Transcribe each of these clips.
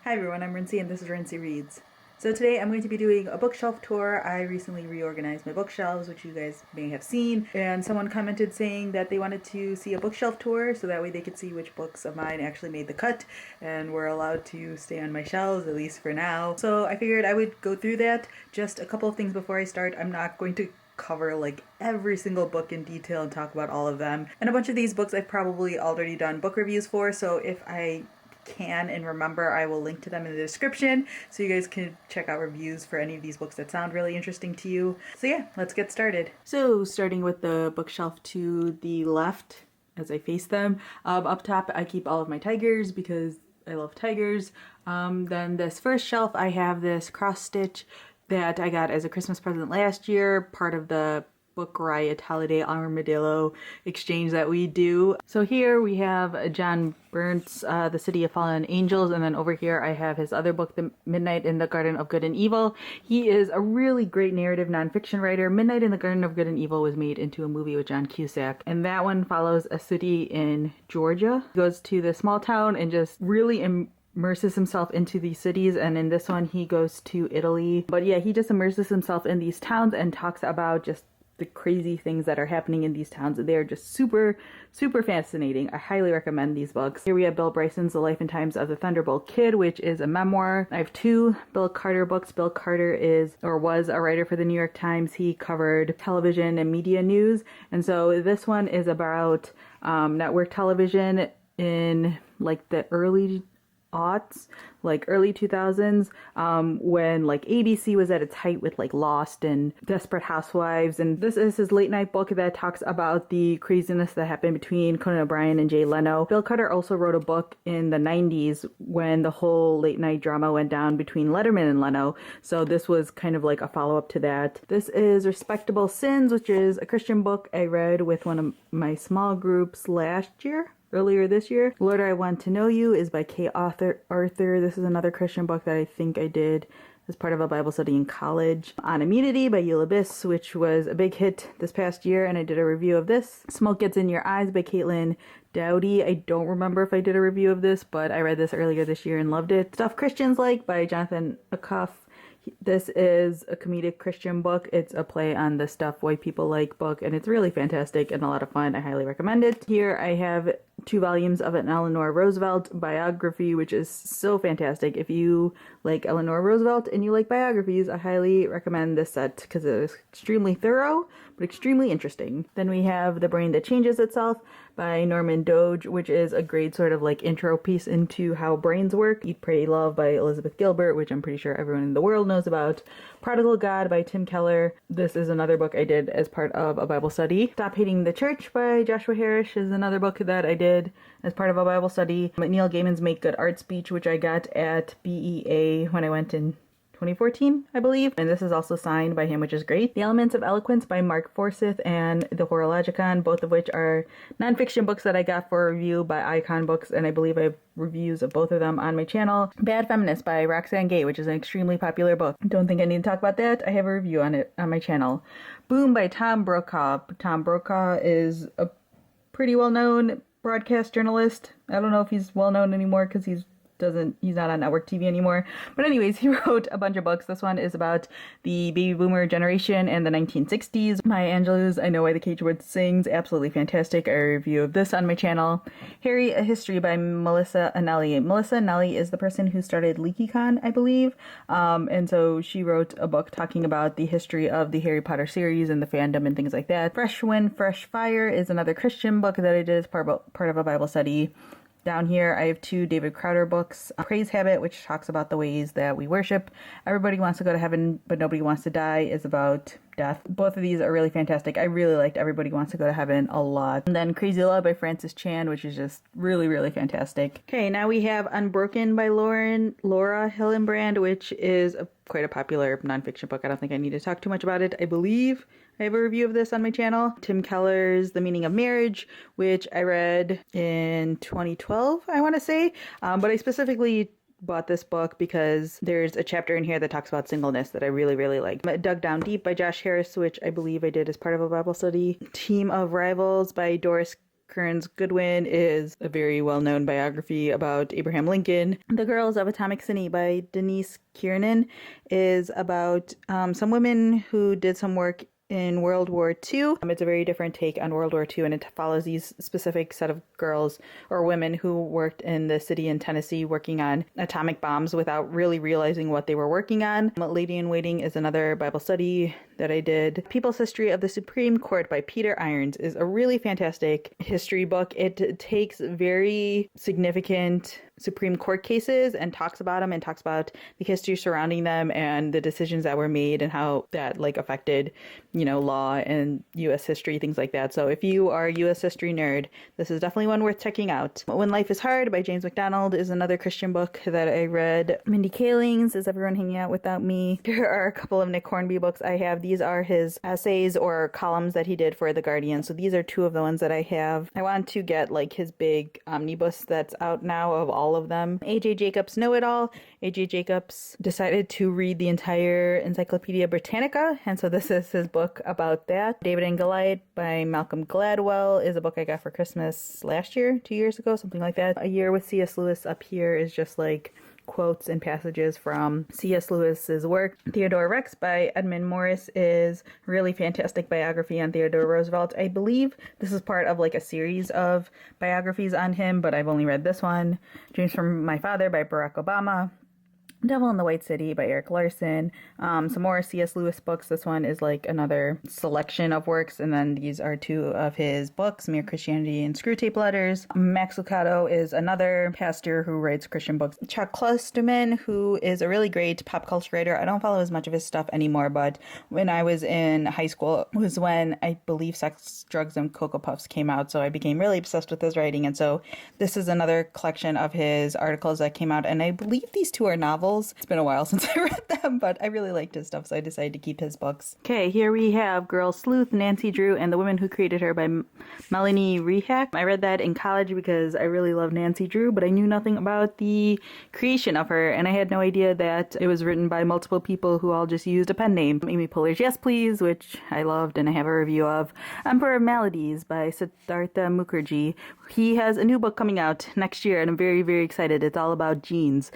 Hi everyone, I'm Rincey and this is Rincey Reads. So today I'm going to be doing a bookshelf tour. I recently reorganized my bookshelves, which you guys may have seen, and someone commented saying that they wanted to see a bookshelf tour so that way they could see which books of mine actually made the cut and were allowed to stay on my shelves, at least for now. So I figured I would go through that. Just a couple of things before I start. I'm not going to cover like every single book in detail and talk about all of them. And a bunch of these books I've probably already done book reviews for, so if I can and remember, I will link to them in the description so you guys can check out reviews for any of these books that sound really interesting to you. So yeah, let's get started. So starting with the bookshelf to the left as I face them, up top I keep all of my tigers because I love tigers. Then this first shelf I have this cross stitch that I got as a Christmas present last year, part of the Book Riot Holiday Armadillo exchange that we do. So here we have John Burnt's The City of Fallen Angels, and then over here I have his other book, The Midnight in the Garden of Good and Evil. He is a really great narrative nonfiction writer. Midnight in the Garden of Good and Evil was made into a movie with John Cusack, and that one follows a city in Georgia. He goes to the small town and just really immerses himself into these cities, and in this one he goes to Italy. But yeah, he just immerses himself in these towns and talks about just the crazy things that are happening in these towns. They're just super fascinating. I highly recommend these books. Here we have Bill Bryson's The Life and Times of the Thunderbolt Kid, which is a memoir. I have two Bill Carter books. Bill Carter is or was a writer for the New York Times. He covered television and media news, and so this one is about network television in like the early aughts, like early 2000s, when like ABC was at its height with like Lost and Desperate Housewives. And this is his late night book that talks about the craziness that happened between Conan O'Brien and Jay Leno. Bill Carter also wrote a book in the 90s when the whole late night drama went down between Letterman and Leno. So this was kind of like a follow-up to that. This is Respectable Sins, which is a Christian book I read with one of my small groups earlier this year. Lord, I Want to Know You is by Kay Arthur. This is another Christian book that I think I did as part of a Bible study in college. On Immunity by Eula Biss, which was a big hit this past year, and I did a review of this. Smoke Gets in Your Eyes by Caitlin Dowdy. I don't remember if I did a review of this, but I read this earlier this year and loved it. Stuff Christians Like by Jonathan Acuff. This is a comedic Christian book. It's a play on the Stuff White People Like book, and it's really fantastic and a lot of fun. I highly recommend it. Here I have 2 volumes of an Eleanor Roosevelt biography, which is so fantastic. If you like Eleanor Roosevelt and you like biographies, I highly recommend this set because it is extremely thorough but extremely interesting. Then we have The Brain That Changes Itself by Norman Doidge, which is a great sort of like intro piece into how brains work. Eat, Pray, Love by Elizabeth Gilbert, which I'm pretty sure everyone in the world knows about. Prodigal God by Tim Keller. This is another book I did as part of a Bible study. Stop Hating the Church by Joshua Harris is another book that I did as part of a Bible study. Neil Gaiman's Make Good Art speech, which I got at BEA when I went in 2014, I believe. And this is also signed by him, which is great. The Elements of Eloquence by Mark Forsyth and The Horologicon, both of which are nonfiction books that I got for review by Icon Books, and I believe I have reviews of both of them on my channel. Bad Feminist by Roxane Gay, which is an extremely popular book. Don't think I need to talk about that. I have a review on it on my channel. Boom by Tom Brokaw. Tom Brokaw is a pretty well-known broadcast journalist. I don't know if he's well-known anymore because he's not on network TV anymore. But anyways, he wrote a bunch of books. This one is about the baby boomer generation and the 1960s. Maya Angelou's I Know Why the Cage Bird Sings, absolutely fantastic. I review of this on my channel. Harry, A History by Melissa Anelli. Melissa Anelli is the person who started LeakyCon, I believe. And so she wrote a book talking about the history of the Harry Potter series and the fandom and things like that. Fresh Wind, Fresh Fire is another Christian book that I did as part of a Bible study. Down here, I have 2 David Crowder books. Praise Habit, which talks about the ways that we worship. Everybody Wants to Go to Heaven, but Nobody Wants to Die is about death. Both of these are really fantastic. I really liked Everybody Wants to Go to Heaven a lot. And then Crazy Love by Frances Chan, which is just really fantastic. Okay, now we have Unbroken by Laura Hillenbrand, which is quite a popular nonfiction book. I don't think I need to talk too much about it. I believe I have a review of this on my channel. Tim Keller's The Meaning of Marriage, which I read in 2012, I want to say. But I specifically bought this book because there's a chapter in here that talks about singleness that I really like. Dug Down Deep by Josh Harris, which I believe I did as part of a Bible study. Team of Rivals by Doris Kearns Goodwin is a very well-known biography about Abraham Lincoln. The Girls of Atomic City by Denise Kiernan is about some women who did some work in World War II. It's a very different take on World War II, and it follows these specific set of girls or women who worked in the city in Tennessee working on atomic bombs without really realizing what they were working on. Lady in Waiting is another Bible study that I did. People's History of the Supreme Court by Peter Irons is a really fantastic history book. It takes very significant Supreme Court cases and talks about them and talks about the history surrounding them and the decisions that were made and how that affected, law and U.S. history, things like that. So if you are a U.S. history nerd, this is definitely one worth checking out. When Life is Hard by James MacDonald is another Christian book that I read. Mindy Kaling's Is Everyone Hanging Out Without Me? There are a couple of Nick Hornby books I have. These are his essays or columns that he did for The Guardian. So these are two of the ones that I have. I want to get his big omnibus that's out now of all of them. A.J. Jacobs Know It All. A.J. Jacobs decided to read the entire Encyclopedia Britannica, and so this is his book about that. David and Goliath by Malcolm Gladwell is a book I got for Christmas last year, 2 years ago, something like that. A Year with C.S. Lewis up here is just quotes and passages from C.S. Lewis's work. Theodore Rex by Edmund Morris is a really fantastic biography on Theodore Roosevelt. I believe this is part of a series of biographies on him, but I've only read this one. Dreams from My Father by Barack Obama. Devil in the White City by Eric Larson. Some more C.S. Lewis books. This one is another selection of works, and then these are two of his books, Mere Christianity and Screwtape Letters. Max Lucado is another pastor who writes Christian books. Chuck Klosterman, who is a really great pop culture writer. I don't follow as much of his stuff anymore, but when I was in high school was when I believe Sex, Drugs, and Cocoa Puffs came out, so I became really obsessed with his writing, and so this is another collection of his articles that came out, and I believe these two are novels. It's been a while since I read them, but I really liked his stuff, so I decided to keep his books. Okay, here we have Girl Sleuth, Nancy Drew, and the Women Who Created Her by Melanie Rehak. I read that in college because I really love Nancy Drew, but I knew nothing about the creation of her, and I had no idea that it was written by multiple people who all just used a pen name. Amy Poehler's Yes Please, which I loved and I have a review of. Emperor of Maladies by Siddhartha Mukherjee. He has a new book coming out next year, and I'm very, very excited. It's all about genes.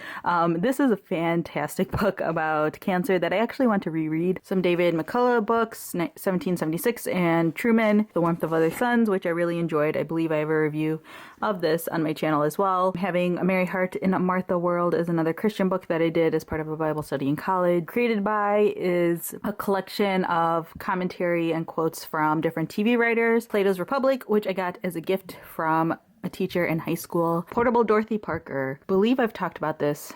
This is a fantastic book about cancer that I actually want to reread. Some David McCullough books, 1776 and Truman, The Warmth of Other Suns, which I really enjoyed. I believe I have a review of this on my channel as well. Having a Merry Heart in a Martha World is another Christian book that I did as part of a Bible study in college. Created By is a collection of commentary and quotes from different TV writers. Plato's Republic, which I got as a gift from a teacher in high school. Portable Dorothy Parker. I believe I've talked about this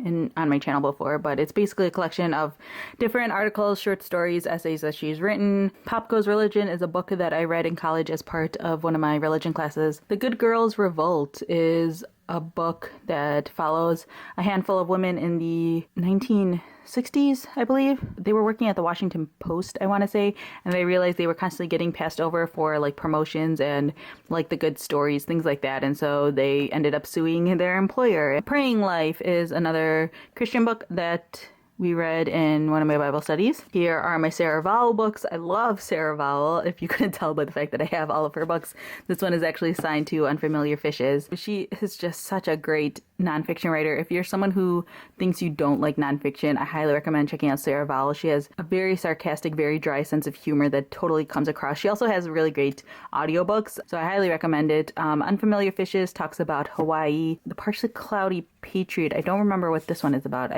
on my channel before, but it's basically a collection of different articles, short stories, essays that she's written. Pop Goes Religion is a book that I read in college as part of one of my religion classes. The Good Girls Revolt is a book that follows a handful of women in the 1960s, I believe. They were working at the Washington Post, I want to say, and they realized they were constantly getting passed over for promotions and the good stories, things like that, and so they ended up suing their employer. Praying Life is another Christian book that we read in one of my Bible studies. Here are my Sarah Vowell books. I love Sarah Vowell, if you couldn't tell by the fact that I have all of her books. This one is actually signed to Unfamiliar Fishes. She is just such a great nonfiction writer. If you're someone who thinks you don't like nonfiction, I highly recommend checking out Sarah Vowell. She has a very sarcastic, very dry sense of humor that totally comes across. She also has really great audiobooks, so I highly recommend it. Unfamiliar Fishes talks about Hawaii. The Partially Cloudy Patriot. I don't remember what this one is about.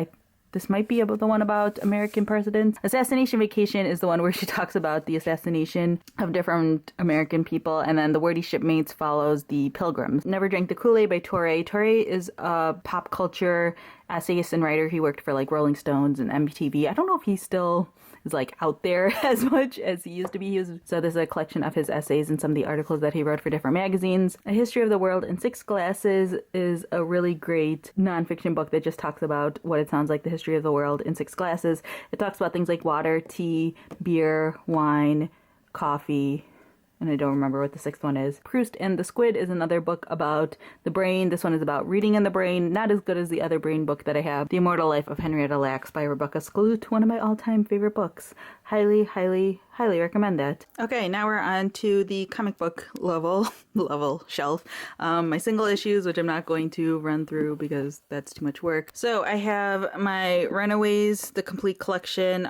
This might be the one about American presidents. Assassination Vacation is the one where she talks about the assassination of different American people. And then The Wordy Shipmates follows the Pilgrims. Never Drank the Kool-Aid by Torrey. Torrey is a pop culture essayist and writer. He worked for Rolling Stones and MTV. I don't know if he still is out there as much as he used to be. So this is a collection of his essays and some of the articles that he wrote for different magazines. A History of the World in 6 Glasses is a really great nonfiction book that just talks about what it sounds like, the history of the world in 6 glasses. It talks about things like water, tea, beer, wine, coffee, and I don't remember what the 6th one is. Proust and the Squid is another book about the brain. This one is about reading in the brain. Not as good as the other brain book that I have. The Immortal Life of Henrietta Lacks by Rebecca Skloot, one of my all-time favorite books. highly, highly, highly recommend that. Okay, now we're on to the comic book level shelf. My single issues, which I'm not going to run through because that's too much work. So I have my Runaways, the complete collection.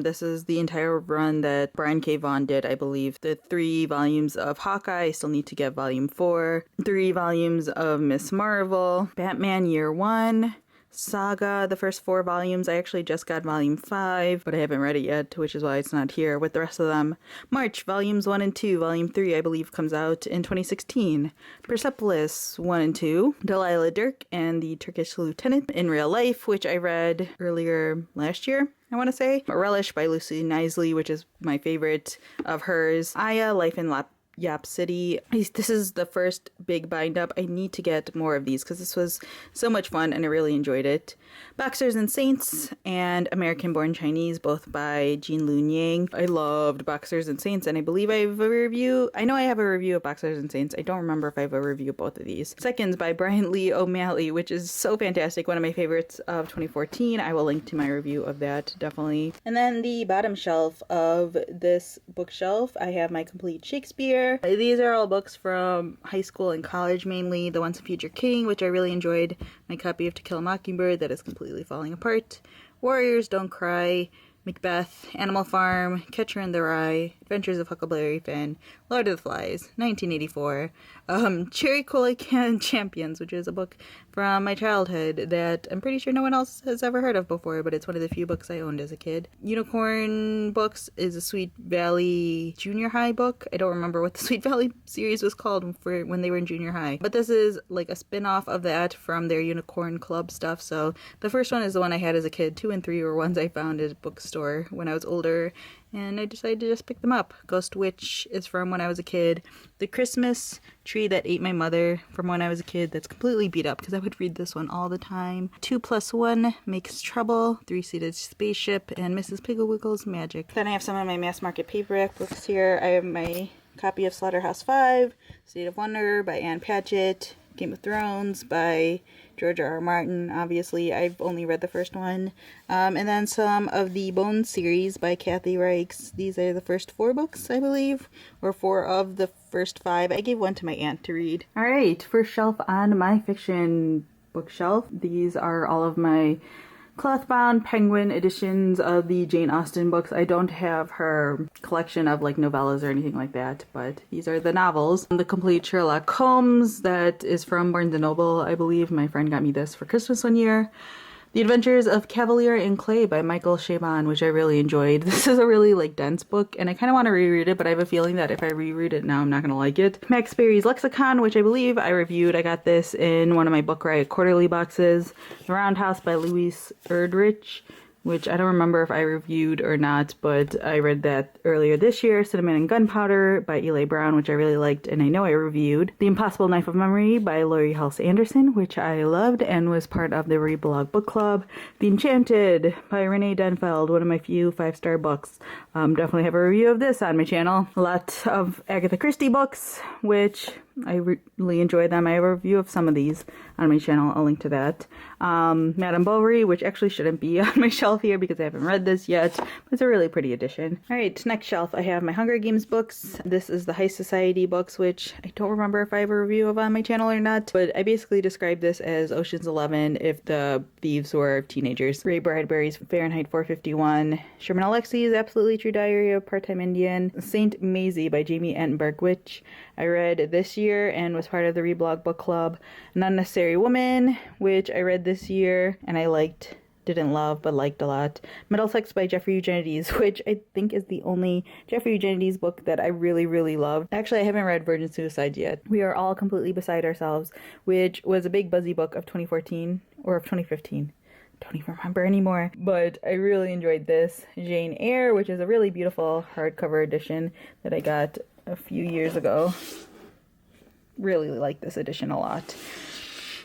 This is the entire run that Brian K. Vaughan did, I believe. The 3 volumes of Hawkeye, I still need to get volume 4. 3 volumes of Miss Marvel, Batman Year 1, Saga, the first 4 volumes. I actually just got volume 5, but I haven't read it yet, which is why it's not here with the rest of them. March, volumes 1 and 2. Volume 3, I believe, comes out in 2016. Persepolis 1 and 2. Delilah Dirk and the Turkish Lieutenant in Real Life, which I read earlier last year, I want to say. Relish by Lucy Knisley, which is my favorite of hers. Aya, Life in Yap City. This is the first big bind up. I need to get more of these because this was so much fun and I really enjoyed it. Boxers and Saints and American Born Chinese, both by Jean Lun Yang. I loved Boxers and Saints, and I believe I have a review. I know I have a review of Boxers and Saints. I don't remember if I have a review of both of these. Seconds by Brian Lee O'Malley, which is so fantastic. One of my favorites of 2014. I will link to my review of that, definitely. And then the bottom shelf of this bookshelf, I have my complete Shakespeare. These are all books from high school and college, mainly. The Once and Future King, which I really enjoyed. My copy of To Kill a Mockingbird that is completely falling apart. Warriors Don't Cry, Macbeth, Animal Farm, Catcher in the Rye, Adventures of Huckleberry Finn, Lord of the Flies, 1984, Cherry Cola Can Champions, which is a book from my childhood that I'm pretty sure no one else has ever heard of before, but it's one of the few books I owned as a kid. Unicorn Books is a Sweet Valley junior high book. I don't remember what the Sweet Valley series was called for when they were in junior high, but this is like a spin-off of that from their Unicorn Club stuff. So the first one is the one I had as a kid. 2 and 3 were ones I found at a bookstore when I was older, and I decided to just pick them up. Ghost Witch is from when I was a kid. The Christmas Tree That Ate My Mother from when I was a kid, that's completely beat up because I would read this one all the time. 2+1 Makes Trouble, Three-Seated Spaceship, and Mrs. Pigglewiggle's Magic. Then I have some of my mass market paperback books here. I have my copy of Slaughterhouse 5, State of Wonder by Anne Patchett, Game of Thrones by George R. R. Martin. Obviously, I've only read the first one. And then some of the Bones series by Kathy Reichs. These are the first 4 books, I believe, or 4 of the first 5. I gave one to my aunt to read. Alright, first shelf on my fiction bookshelf. These are all of my cloth-bound Penguin editions of the Jane Austen books. I don't have her collection of like novellas or anything like that, but these are the novels. The complete Sherlock Holmes that is from Barnes & Noble, I believe. My friend got me this for Christmas one year. The Adventures of Cavalier in Clay by Michael Chabon, which I really enjoyed. This is a really like dense book, and I kind of want to reread it, but I have a feeling that if I reread it now, I'm not going to like it. Max Berry's Lexicon, which I believe I reviewed. I got this in one of my Book Riot quarterly boxes. The Roundhouse by Louise Erdrich, which I don't remember if I reviewed or not, but I read that earlier this year. Cinnamon and Gunpowder by Eli Brown, which I really liked and I know I reviewed. The Impossible Knife of Memory by Laurie Halse Anderson, which I loved and was part of the Reblog Book Club. The Enchanted by Renee Denfeld, one of my few 5-star books. Definitely have a review of this on my channel. A lot of Agatha Christie books, which I really enjoy them. I have a review of some of these on my channel. I'll link to that. Madame Bovary, which actually shouldn't be on my shelf here because I haven't read this yet, but it's a really pretty edition. Alright, next shelf I have my Hunger Games books. This is the High Society books, which I don't remember if I have a review of on my channel or not, but I basically described this as Ocean's 11 if the thieves were teenagers. Ray Bradbury's Fahrenheit 451. Sherman Alexie's Absolutely True Diary of a Part-Time Indian. Saint Maisie by Jamie Entenberg, which I read this year and was part of the Reblog Book Club. An Unnecessary Woman, which I read this year and I liked, didn't love, but liked a lot. Middlesex by Jeffrey Eugenides, which I think is the only Jeffrey Eugenides book that I really, really loved. Actually, I haven't read Virgin Suicide yet. We Are All Completely Beside Ourselves, which was a big buzzy book of 2014 or of 2015. Don't even remember anymore, but I really enjoyed this. Jane Eyre, which is a really beautiful hardcover edition that I got a few years ago. Really like this edition a lot.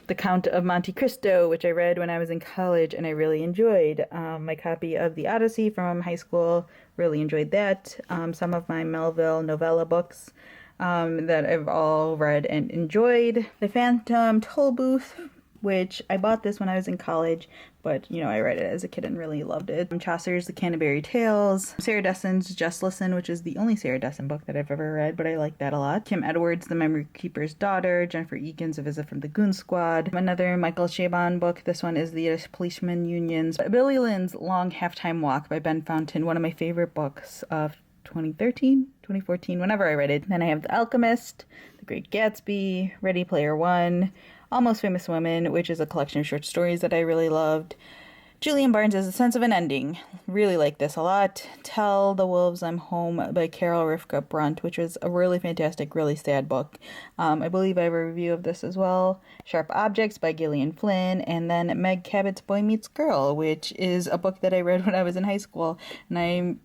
The Count of Monte Cristo, which I read when I was in college and I really enjoyed. My copy of The Odyssey from high school, really enjoyed that. Some of my Melville novella books that I've all read and enjoyed. The Phantom Toll Booth which I bought this when I was in college, but you know, I read it as a kid and really loved it. Chaucer's The Canterbury Tales, Sarah Dessen's Just Listen, which is the only Sarah Dessen book that I've ever read, but I like that a lot. Kim Edwards' The Memory Keeper's Daughter, Jennifer Egan's A Visit from the Goon Squad, another Michael Chabon book. This one is The Yiddish Policeman Unions. Billy Lynn's Long Halftime Walk by Ben Fountain, one of my favorite books of 2013, 2014, whenever I read it. Then I have The Alchemist, The Great Gatsby, Ready Player One, Almost Famous Women, which is a collection of short stories that I really loved. Julian Barnes' A Sense of an Ending. Really like this a lot. Tell the Wolves I'm Home by Carol Rivka Brunt, which was a really fantastic, really sad book. I believe I have a review of this as well. Sharp Objects by Gillian Flynn. And then Meg Cabot's Boy Meets Girl, which is a book that I read when I was in high school. And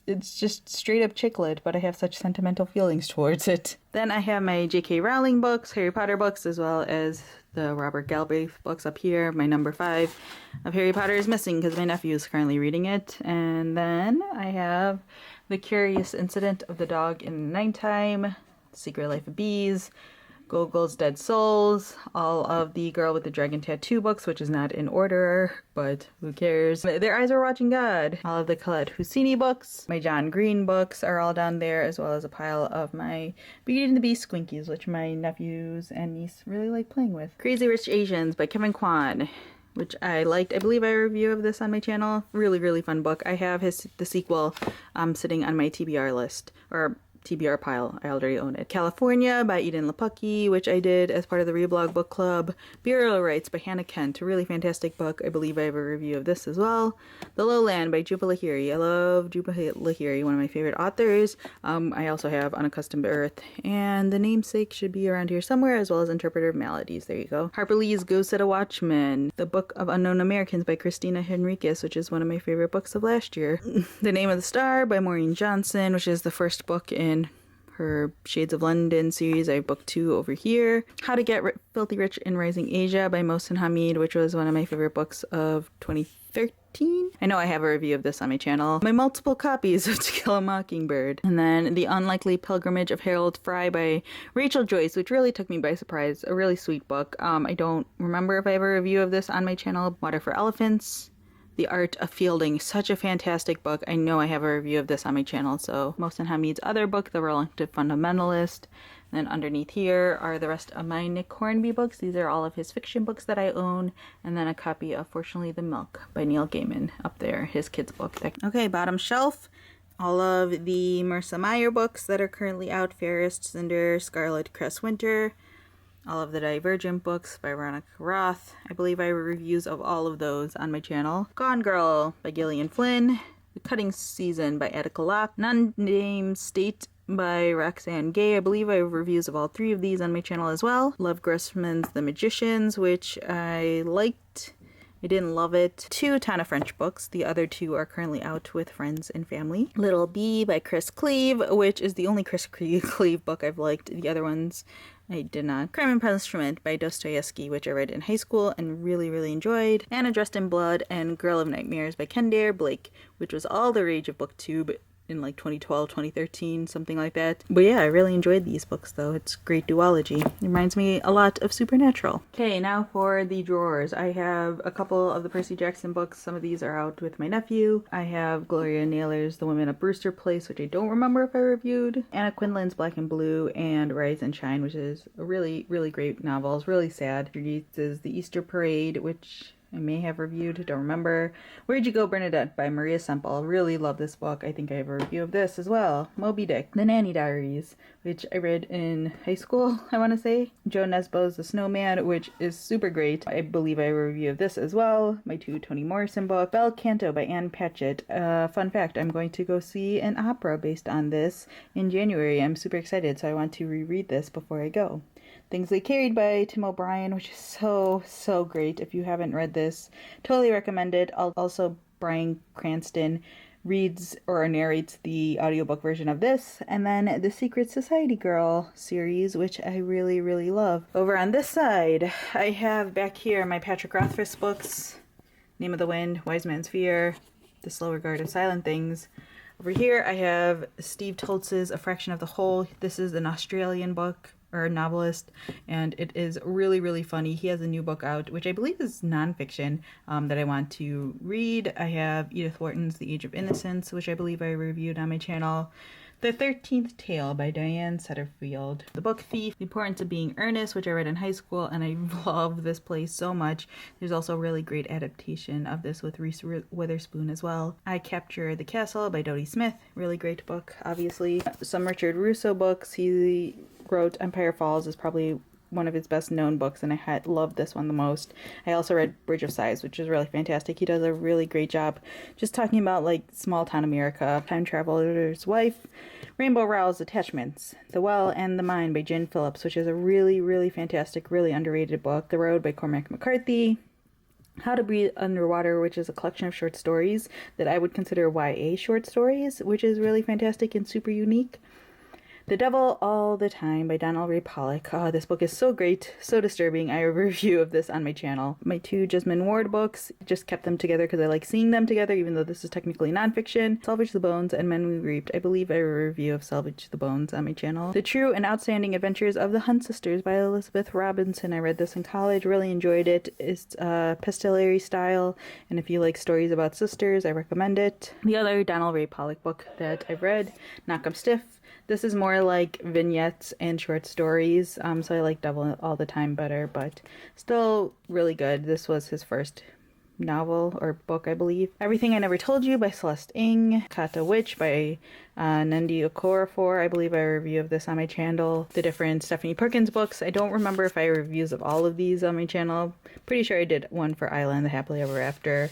it's just straight up chick lit, but I have such sentimental feelings towards it. Then I have my J.K. Rowling books, Harry Potter books, as well as the Robert Galbraith books up here. My number 5 of Harry Potter is missing because my nephew is currently reading it. And then I have The Curious Incident of the Dog in the Nighttime, Secret Life of Bees, Gogol's Dead Souls, all of the Girl with the Dragon Tattoo books, which is not in order, but who cares. Their Eyes Are Watching God, all of the Colette Husseini books, my John Green books are all down there, as well as a pile of my Beauty and the Beast Squinkies, which my nephews and niece really like playing with. Crazy Rich Asians by Kevin Kwan, which I liked. I believe I have a review of this on my channel. Really, really fun book. I have the sequel sitting on my TBR list, or TBR pile. I already own it. California by Eden Lepucki, which I did as part of the Reblog Book Club. Burial Rites by Hannah Kent, a really fantastic book. I believe I have a review of this as well. The Lowland by Juba Lahiri. I love Juba Lahiri, one of my favorite authors. I also have Unaccustomed Earth, and The Namesake should be around here somewhere, as well as Interpreter of Maladies. There you go. Harper Lee's Go Set a Watchman. The Book of Unknown Americans by Christina Henriquez, which is one of my favorite books of last year. The Name of the Star by Maureen Johnson, which is the first book in her Shades of London series. I have book 2 over here. How to Get Filthy Rich in Rising Asia by Mohsen Hamid, which was one of my favorite books of 2013. I know I have a review of this on my channel. My multiple copies of To Kill a Mockingbird. And then The Unlikely Pilgrimage of Harold Fry by Rachel Joyce, which really took me by surprise. A really sweet book. I don't remember if I have a review of this on my channel. Water for Elephants. The Art of Fielding, such a fantastic book. I know I have a review of this on my channel. So Mohsen Hamid's other book, The Reluctant Fundamentalist. And then underneath here are the rest of my Nick Hornby books. These are all of his fiction books that I own. And then a copy of Fortunately the Milk by Neil Gaiman up there, his kids book. Okay, bottom shelf. All of the Marissa Meyer books that are currently out. Fairest Cinder, Scarlet Cress Winter. All of the Divergent books by Veronica Roth. I believe I have reviews of all of those on my channel. Gone Girl by Gillian Flynn. The Cutting Season by Attica Locke. Unnamed State by Roxane Gay. I believe I have reviews of all 3 of these on my channel as well. Love Grossman's The Magicians, which I liked. I didn't love it. 2 Tana French books. The other 2 are currently out with friends and family. Little Bee by Chris Cleave, which is the only Chris Cleave book I've liked. The other ones I did not. Crime and Punishment by Dostoevsky, which I read in high school and really, really enjoyed. Anna Dressed in Blood and Girl of Nightmares by Kendare Blake, which was all the rage of booktube in like 2012, 2013, something like that. But yeah, I really enjoyed these books though. It's great duology. It reminds me a lot of Supernatural. Okay, now for the drawers. I have a couple of the Percy Jackson books. Some of these are out with my nephew. I have Gloria Naylor's The Women of Brewster Place, which I don't remember if I reviewed. Anna Quinlan's Black and Blue, and Rise and Shine, which is a really, really great novel. It's really sad. This is The Easter Parade, which I may have reviewed, don't remember. Where'd You Go, Bernadette by Maria Semple. Really love this book. I think I have a review of this as well. Moby Dick, The Nanny Diaries, which I read in high school, I want to say. Joe Nesbo's The Snowman, which is super great. I believe I have a review of this as well. My 2 Toni Morrison books. Bel Canto by Anne Patchett. Fun fact, I'm going to go see an opera based on this in January. I'm super excited, so I want to reread this before I go. Things They Carried by Tim O'Brien, which is so great. If you haven't read this, totally recommend it. Also, Bryan Cranston reads or narrates the audiobook version of this. And then the Secret Society Girl series, which I really, really love. Over on this side, I have back here my Patrick Rothfuss books. Name of the Wind, Wise Man's Fear, The Slow Regard of Silent Things. Over here, I have Steve Toltz's A Fraction of the Whole. This is an Australian book. or novelist, and it is really, really funny. He has a new book out, which I believe is nonfiction, that I want to read. I have Edith Wharton's The Age of Innocence, which I believe I reviewed on my channel. The 13th Tale by Diane Setterfield. The Book Thief, The Importance of Being Earnest, which I read in high school, and I love this play so much. There's also a really great adaptation of this with Reese Witherspoon as well. I Capture the Castle by Dodie Smith. Really great book, obviously. Some Richard Russo books. He wrote Empire Falls, is probably one of his best known books, and I loved this one the most. I also read Bridge of Sighs, which is really fantastic. He does a really great job just talking about like small town America. Time Traveler's Wife, Rainbow Rowell's Attachments, The Well and the Mind by Jen Phillips, which is a really, really fantastic, really underrated book. The Road by Cormac McCarthy. How to Breathe Underwater, which is a collection of short stories that I would consider YA short stories, which is really fantastic and super unique. The Devil All the Time by Donald Ray Pollock. Oh, this book is so great, so disturbing. I have a review of this on my channel. My two Jesmyn Ward books, just kept them together because I like seeing them together, even though this is technically nonfiction. Salvage the Bones and Men We Reaped. I believe I have a review of Salvage the Bones on my channel. The True and Outstanding Adventures of the Hunt Sisters by Elizabeth Robinson. I read this in college, really enjoyed it. It's epistolary style, and if you like stories about sisters, I recommend it. The other Donald Ray Pollock book that I've read, Knock 'em Stiff. This is more like vignettes and short stories, so I like Devil All the Time better, but still really good. This was his first novel or book, I believe. Everything I Never Told You by Celeste Ng. Kata Witch by Nandi Okorafor. I believe I have a review of this on my channel. The different Stephanie Perkins books. I don't remember if I have reviews of all of these on my channel. Pretty sure I did one for Isla and the Happily Ever After.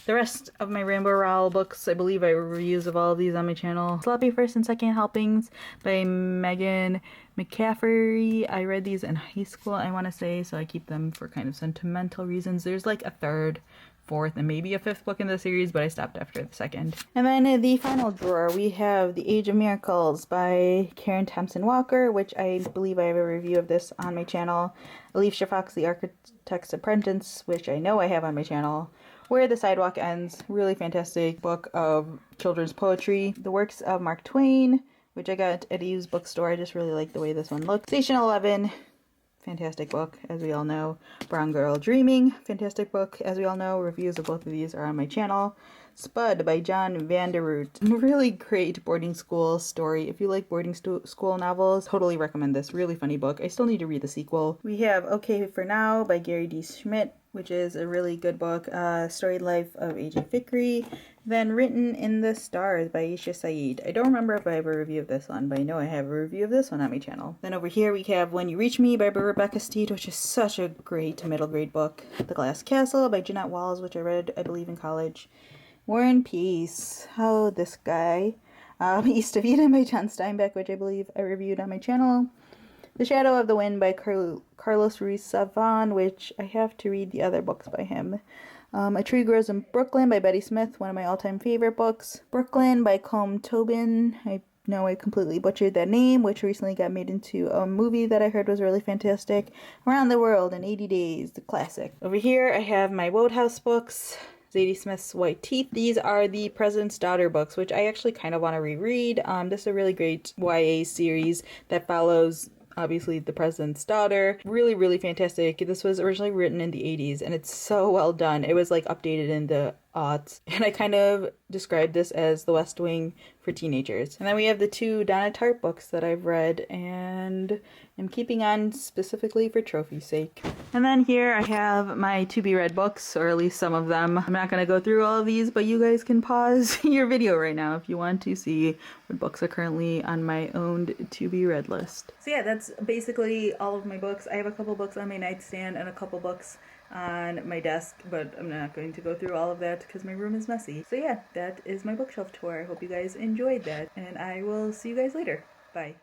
The rest of my Rainbow Rowell books, I believe I have reviews of all of these on my channel. Sloppy First and Second Helpings by Megan McCaffrey. I read these in high school, I want to say, so I keep them for kind of sentimental reasons. There's like a third, fourth, and maybe a fifth book in the series, but I stopped after the second. And then in the final drawer, we have The Age of Miracles by Karen Thompson Walker, which I believe I have a review of this on my channel. Alicia Fox, The Architect's Apprentice, which I know I have on my channel. Where the Sidewalk Ends, really fantastic book of children's poetry. The Works of Mark Twain, which I got at a used bookstore. I just really like the way this one looks. Station 11, fantastic book, as we all know. Brown Girl Dreaming, fantastic book, as we all know. Reviews of both of these are on my channel. Spud by John Vanderroot. Really great boarding school story. If you like boarding school novels, totally recommend this. Really funny book. I still need to read the sequel. We have Okay for Now by Gary D. Schmidt, which is a really good book. Storied Life of A.J. Fikry. Then Written in the Stars by Aisha Saeed. I don't remember if I have a review of this one, but I know I have a review of this one on my channel. Then over here we have When You Reach Me by Rebecca Steed, which is such a great middle grade book. The Glass Castle by Jeanette Walls, which I read, I believe, in college. War and Peace. Oh, this guy. East of Eden by John Steinbeck, which I believe I reviewed on my channel. The Shadow of the Wind by Carlos Ruiz Zafón, which I have to read the other books by him. A Tree Grows in Brooklyn by Betty Smith, one of my all-time favorite books. Brooklyn by Colm Tobin. I know I completely butchered that name, which recently got made into a movie that I heard was really fantastic. Around the World in 80 Days, the classic. Over here I have my Wodehouse books. Zadie Smith's White Teeth. These are the President's Daughter books, which I actually kind of want to reread. This is a really great YA series that follows, obviously, the President's Daughter. Really, really fantastic. This was originally written in the 80s, and it's so well done. It was, like, updated in the aughts. And I kind of described this as The West Wing for teenagers. And then we have the two Donna Tartt books that I've read, and I'm keeping on specifically for trophy's sake. And then here I have my to-be-read books, or at least some of them. I'm not going to go through all of these, but you guys can pause your video right now if you want to see what books are currently on my own to-be-read list. So yeah, that's basically all of my books. I have a couple books on my nightstand and a couple books on my desk, but I'm not going to go through all of that because my room is messy. So yeah, that is my bookshelf tour. I hope you guys enjoyed that, and I will see you guys later. Bye.